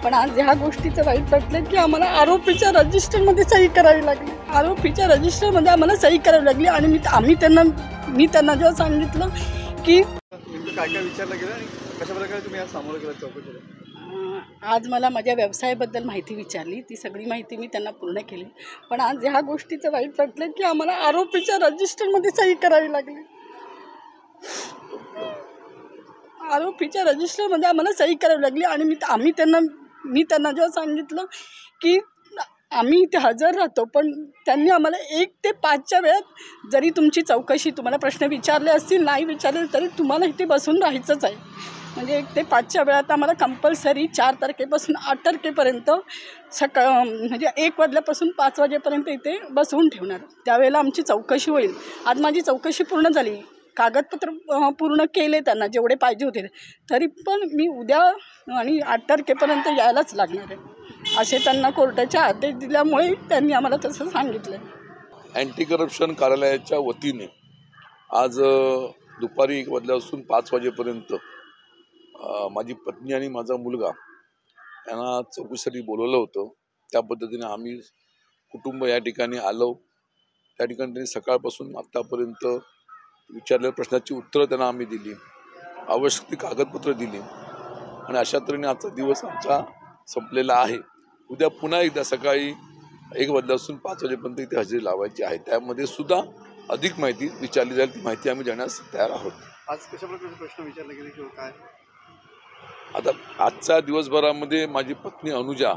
पण आज ह्या गोष्टीचं वाईट वाटलं की आम्हाला आरोपीच्या रजिस्टरमध्ये सही करावी लागली. आरोपीच्या रजिस्टरमध्ये आम्हाला सही करावी लागली आणि मी त्यांना जेव्हा सांगितलं की काय काय विचारलं गेलं आणि कशा प्रकारे तुम्ही आज सामोरं गेला चौकशीला. आज मला माझ्या व्यवसायाबद्दल माहिती विचारली, ती सगळी माहिती मी त्यांना पूर्ण केली. पण आज ह्या गोष्टीचं वाईट वाटलं की आम्हाला आरोपीच्या रजिस्टरमध्ये सही करावी लागली. आरोपीच्या रजिस्टरमध्ये आम्हाला सही करावी लागली आणि मी त्यांना जेव्हा सांगितलं की आम्ही इथे हजर राहतो, पण त्यांनी आम्हाला 1 ते 5च्या वेळात जरी तुमची चौकशी तुम्हाला प्रश्न विचारले असतील, नाही विचारले तरी तुम्हाला इथे बसून राहायचंच आहे. म्हणजे 1 ते 5च्या वेळात आम्हाला कंपल्सरी 4 तारखेपासून 8 तारखेपर्यंत म्हणजे 1 वाजल्यापासून 5 वाजेपर्यंत इथे बसवून ठेवणार. त्यावेळेला आमची चौकशी होईल. आज माझी चौकशी पूर्ण झाली, कागदपत्र पूर्ण केले त्यांना जेवढे पाहिजे होते, तरी पण मी उद्या आणि 8 तारखेपर्यंत यायलाच लागणार आहे असे त्यांना कोर्टाचे आदेश दिल्यामुळे त्यांनी आम्हाला तसं सांगितलं. अँटी करप्शन कार्यालयाच्या वतीने आज दुपारी 1 वाजल्यापासून 5 वाजेपर्यंत माझी पत्नी आणि माझा मुलगा यांना चौकशीसाठी बोलवलं होतं. त्या पद्धतीने आम्ही कुटुंब या ठिकाणी आलो. त्या ठिकाणी त्यांनी सकाळपासून आत्तापर्यंत विचारलेल्या प्रश्नाची उत्तरं त्यांना आम्ही दिली, आवश्यक ती कागदपत्र दिली आणि अशा तऱ्हेने आजचा दिवस आमचा संपलेला आहे. उद्या पुन्हा एकदा सकाळी 1 वाजल्यापासून 5 वाजेपर्यंत इथे हजेरी लावायची आहे. त्यामध्ये सुद्धा अधिक माहिती विचारली जाईल, ती माहिती आम्ही देण्यास तयार आहोत. आज कशा प्रकारचे प्रश्न विचारले गेले किंवा काय? आता आजच्या दिवसभरामध्ये माझी पत्नी अनुजा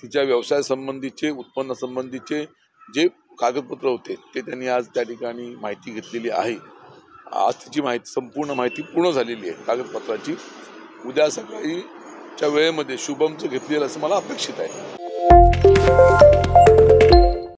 तिच्या व्यवसाय संबंधीचे, उत्पन्न संबंधीचे जे कागदपत्र होते ते त्यांनी आज त्या ठिकाणी माहिती घेतलेली आहे. आज तिची संपूर्ण माहिती पूर्ण झालेली आहे कागदपत्राची. उद्या सकाळीच्या वेळेमध्ये शुभमचं घेतलेलं असं मला अपेक्षित आहे.